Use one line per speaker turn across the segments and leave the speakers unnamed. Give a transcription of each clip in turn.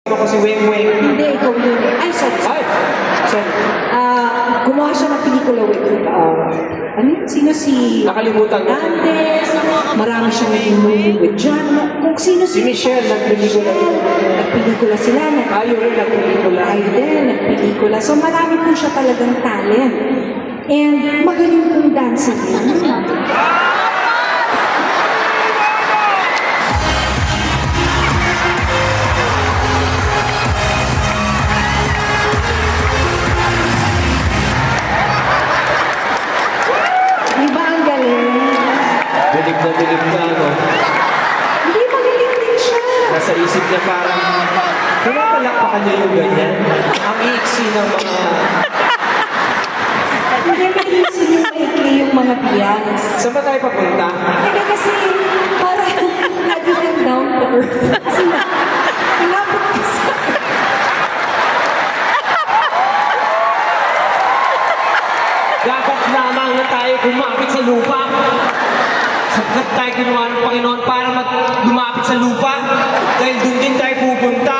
Ako si Weng Weng.
Hindi, ikaw yun. Ay, sorry.
Ay! Sorry.
Gumawa siya ng pelikula with, ano yun? Sino si...
Nakalimutan ko.
Dantes, marami siyang naging movie with John. Kung sino
Si Michelle, nagpelikula.
Nagpelikula sila.
Tayo rin, nagpelikula.
Tayo din, nagpelikula. So marami po siya talagang talent. And magaling pong dancer din. Diba ang galing?
Bilig na, no?
Hindi, magaling din siya.
Nasa isip niya parang, pinapalakpakan niya yung ganyan. Ang iksi ng mga...
Hindi, maisip yung maikli yung mga biyas.
Saan ba tayo papunta?
Hindi kasi, parang lagi kang down to earth. Kasi malapit ka sa...
Dapat lamang na tayo kumapit sa lupa. Sapagkat tayo ginawa ng Panginoon para lumapit sa lupa. Dahil doon din tayo pupunta.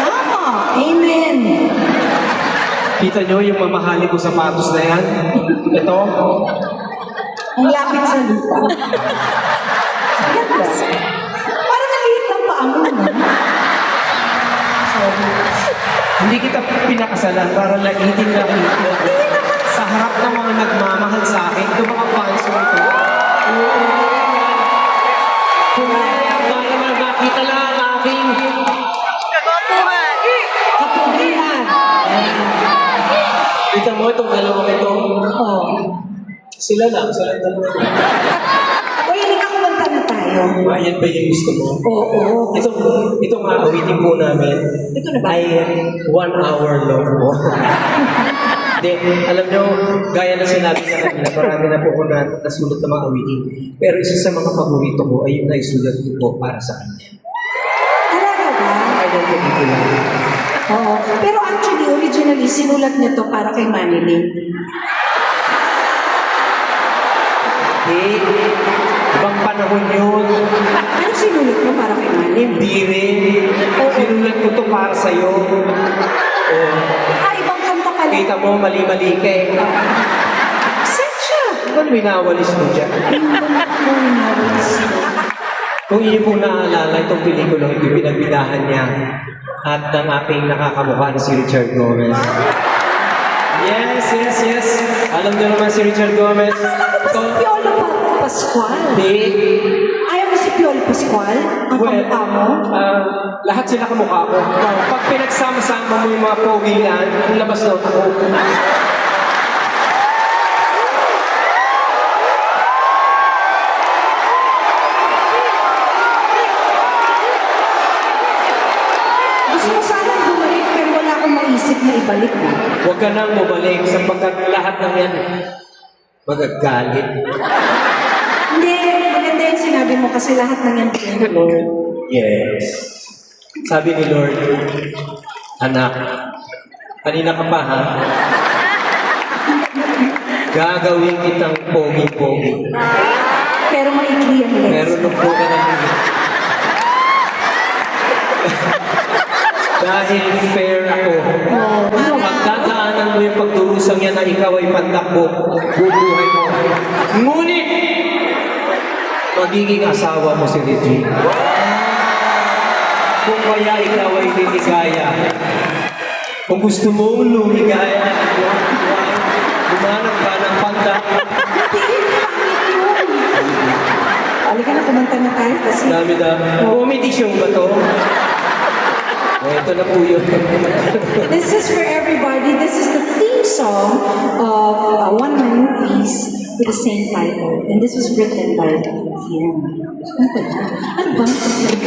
Tama! Amen!
Kita nyo yung mamahali ko sapatos na yan? Ito.
Ang lapit sa lupa. Ganda. Parang naliit ng paa mo, no? Sorry.
Hindi kita pinakasalan para laitin na sa harap ng mga nagmamahal sa akin. Ito mga fans mo ito. Para naman nakita lang ang aking
Kapugihan.
kita mo itong dalawang ito.
Oo.
Sila lang dalawa.
O, hindi ka kumanta na tayo.
Ayan ba yung gusto mo?
Oo.
Itong awitin po namin
Ito na ba?
ay 1 hour long po. Then, alam nyo, gaya na sinabi na kanina, marami na po ko nasulat na mga awitin. Pero isa sa mga paborito ko ay yung naisulat ko po para sa kanya.
Talaga ba?
Kaya ko lang.
Oo. Pero actually, originally, sinulat niya to para kay Manilyn.
Ibang panahon yun.
Ano sinulat mo para kay Manilyn?
Hindi rin. Sinulat ko to para sa'yo.
Ibang kanta pala.
Kita mo, mali-mali ka eh.
Saan siya?
Ano minawalis mo dyan? Kung inyo pong naalala, itong pelikula, ito pinagbidahan niya at ng aking nakakamukha na si Richard Gomez. Yes. Alam niyo naman si Richard Gomez.
Akala ko ba si Piolo Pascual?
Hindi.
Ayaw mo si Piolo Pascual? Ang kamukha mo?
Lahat sila kamukha ko. Pag pinagsama-sama mo yung mga pogingan, ang labas na ako.
Gusto ko sana bumalik pero wala akong maisip na ibalik mo.
Huwag ka nang bumalik sapagkat lahat ng yan magagalit.
Hindi, maganda yung sinabi mo kasi lahat ng yan din.
Lord, yes. Sabi ni Lord, anak, kanina ka pa ha? Gagawin kitang pogi-pogi.
Pero maikli ang legs.
Meron nung po ka naman. Dahil fair ako. Pagdadaanan mo yung pagdurusang yan na ikaw ay pantakbo, bubuhay mo. Ngunit, magiging asawa mo si Regine. Kung kaya ikaw ay liligaya, kung gusto mo lumigaya, humanap ka ng pantakbo.
Halika na, kumanta na tayo kasi.
Dami-dami. Comedy show ba to? Ito na po yun.
This is for everybody. This is the theme song of one of my movies with the same title. And this was written by Ian. Ano ba?